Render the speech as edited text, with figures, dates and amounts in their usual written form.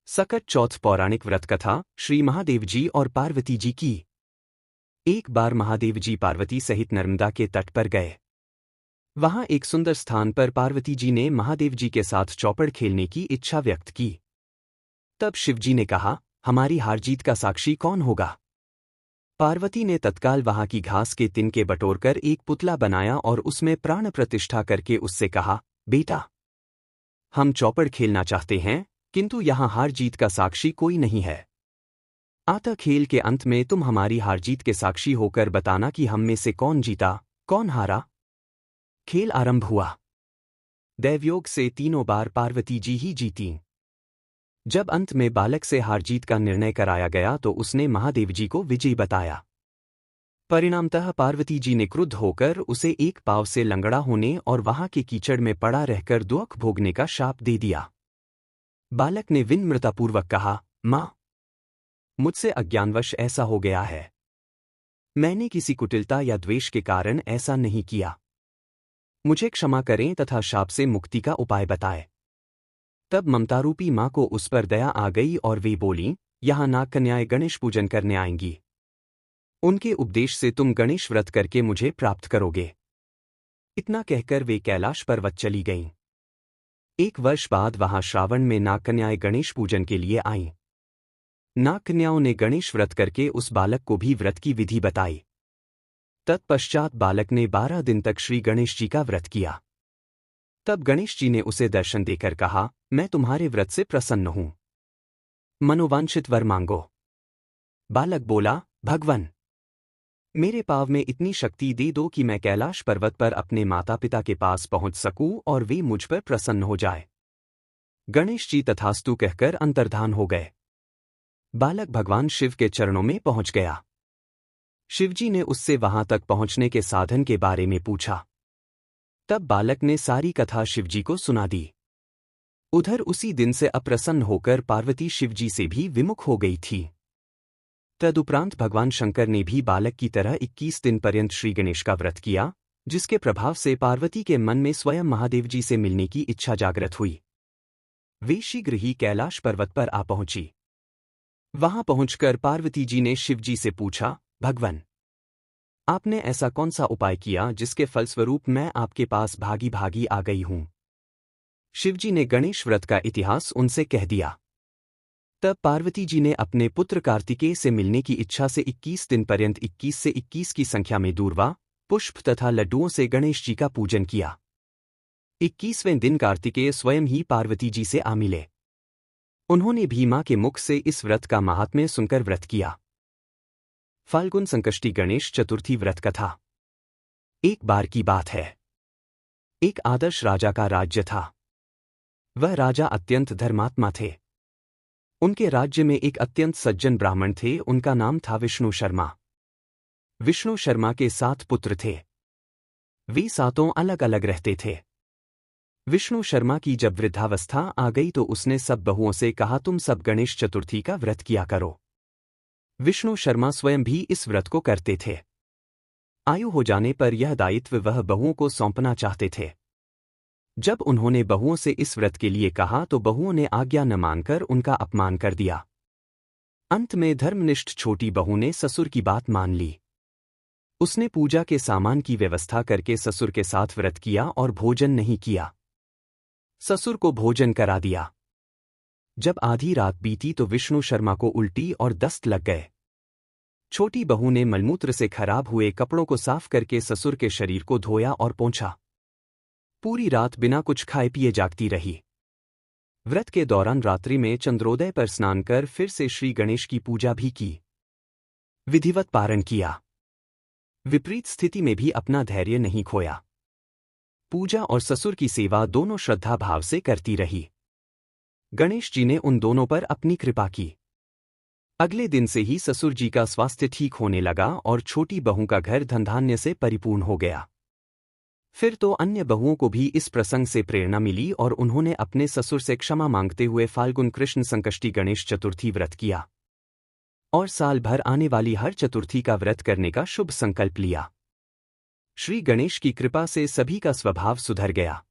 सकट चौथ पौराणिक व्रत कथा श्री महादेव जी और पार्वती जी की। एक बार महादेव जी पार्वती सहित नर्मदा के तट पर गए। वहां एक सुंदर स्थान पर पार्वती जी ने महादेव जी के साथ चौपड़ खेलने की इच्छा व्यक्त की। तब शिवजी ने कहा, हमारी हार जीत का साक्षी कौन होगा? पार्वती ने तत्काल वहां की घास के तिनके बटोरकर एक पुतला बनाया और उसमें प्राण प्रतिष्ठा करके उससे कहा, बेटा, हम चौपड़ खेलना चाहते हैं, किंतु यहां हार जीत का साक्षी कोई नहीं है। अतः खेल के अंत में तुम हमारी हार जीत के साक्षी होकर बताना कि हम में से कौन जीता, कौन हारा। खेल आरंभ हुआ। दैवयोग से तीनों बार पार्वती जी ही जीतीं। जब अंत में बालक से हार जीत का निर्णय कराया गया तो उसने महादेव जी को विजयी बताया। परिणामतः पार्वती जी ने क्रुद्ध होकर उसे एक पांव से लंगड़ा होने और वहां के कीचड़ में पड़ा रहकर दुख भोगने का शाप दे दिया। बालक ने विनम्रतापूर्वक कहा, माँ, मुझसे अज्ञानवश ऐसा हो गया है। मैंने किसी कुटिलता या द्वेष के कारण ऐसा नहीं किया। मुझे क्षमा करें तथा शाप से मुक्ति का उपाय बताएं। तब ममतारूपी माँ को उस पर दया आ गई और वे बोलीं, यहाँ नाग कन्याएं गणेश पूजन करने आएंगी। उनके उपदेश से तुम गणेश व्रत करके मुझे प्राप्त करोगे। इतना कहकर वे कैलाश पर्वत चली गईं। एक वर्ष बाद वहां श्रावण में नागकन्याएं गणेश पूजन के लिए आईं। नागकन्याओं ने गणेश व्रत करके उस बालक को भी व्रत की विधि बताई। तत्पश्चात बालक ने 12 दिन तक श्री गणेश जी का व्रत किया। तब गणेश जी ने उसे दर्शन देकर कहा, मैं तुम्हारे व्रत से प्रसन्न हूं। मनोवांछित वर मांगो। बालक बोला, भगवन, मेरे पाव में इतनी शक्ति दे दो कि मैं कैलाश पर्वत पर अपने माता पिता के पास पहुंच सकूं और वे मुझ पर प्रसन्न हो जाए। गणेश जी तथास्तु कहकर अंतर्धान हो गए। बालक भगवान शिव के चरणों में पहुंच गया। शिवजी ने उससे वहां तक पहुंचने के साधन के बारे में पूछा। तब बालक ने सारी कथा शिवजी को सुना दी। उधर उसी दिन से अप्रसन्न होकर पार्वती शिवजी से भी विमुख हो गई थी। तदुपरांत भगवान शंकर ने भी बालक की तरह 21 दिन पर्यंत श्री गणेश का व्रत किया, जिसके प्रभाव से पार्वती के मन में स्वयं महादेव जी से मिलने की इच्छा जागृत हुई। वे शीघ्र ही कैलाश पर्वत पर आ पहुंची। वहां पहुंचकर पार्वती जी ने शिवजी से पूछा, भगवन, आपने ऐसा कौन सा उपाय किया जिसके फलस्वरूप मैं आपके पास भागी भागी आ गई हूं? शिवजी ने गणेश व्रत का इतिहास उनसे कह दिया। तब पार्वती जी ने अपने पुत्र कार्तिकेय से मिलने की इच्छा से 21 दिन पर्यंत 21 से 21 की संख्या में दूर्वा, पुष्प तथा लड्डुओं से गणेश जी का पूजन किया। 21वें दिन कार्तिकेय स्वयं ही पार्वती जी से आ मिले। उन्होंने भी मां के मुख से इस व्रत का महात्म्य सुनकर व्रत किया। फाल्गुन संकष्टी गणेश चतुर्थी व्रत कथा। एक बार की बात है। एक आदर्श राजा का राज्य था। वह राजा अत्यंत धर्मात्मा थे। उनके राज्य में एक अत्यंत सज्जन ब्राह्मण थे। उनका नाम था विष्णु शर्मा। विष्णु शर्मा के 7 पुत्र थे। वे सातों अलग अलग रहते थे। विष्णु शर्मा की जब वृद्धावस्था आ गई तो उसने सब बहुओं से कहा, तुम सब गणेश चतुर्थी का व्रत किया करो। विष्णु शर्मा स्वयं भी इस व्रत को करते थे। आयु हो जाने पर यह दायित्व वह बहुओं को सौंपना चाहते थे। जब उन्होंने बहुओं से इस व्रत के लिए कहा तो बहुओं ने आज्ञा न मानकर उनका अपमान कर दिया। अंत में धर्मनिष्ठ छोटी बहू ने ससुर की बात मान ली। उसने पूजा के सामान की व्यवस्था करके ससुर के साथ व्रत किया और भोजन नहीं किया। ससुर को भोजन करा दिया। जब आधी रात बीती तो विष्णु शर्मा को उल्टी और दस्त लग गए। छोटी बहू ने मलमूत्र से खराब हुए कपड़ों को साफ करके ससुर के शरीर को धोया और पोंछा। पूरी रात बिना कुछ खाए पिए जागती रही। व्रत के दौरान रात्रि में चंद्रोदय पर स्नान कर फिर से श्री गणेश की पूजा भी की। विधिवत पारण किया। विपरीत स्थिति में भी अपना धैर्य नहीं खोया। पूजा और ससुर की सेवा दोनों श्रद्धा भाव से करती रही। गणेश जी ने उन दोनों पर अपनी कृपा की। अगले दिन से ही ससुर जी का स्वास्थ्य ठीक होने लगा और छोटी बहू का घर धनधान्य से परिपूर्ण हो गया। फिर तो अन्य बहुओं को भी इस प्रसंग से प्रेरणा मिली और उन्होंने अपने ससुर से क्षमा मांगते हुए फाल्गुन कृष्ण संकष्टी गणेश चतुर्थी व्रत किया और साल भर आने वाली हर चतुर्थी का व्रत करने का शुभ संकल्प लिया। श्री गणेश की कृपा से सभी का स्वभाव सुधर गया।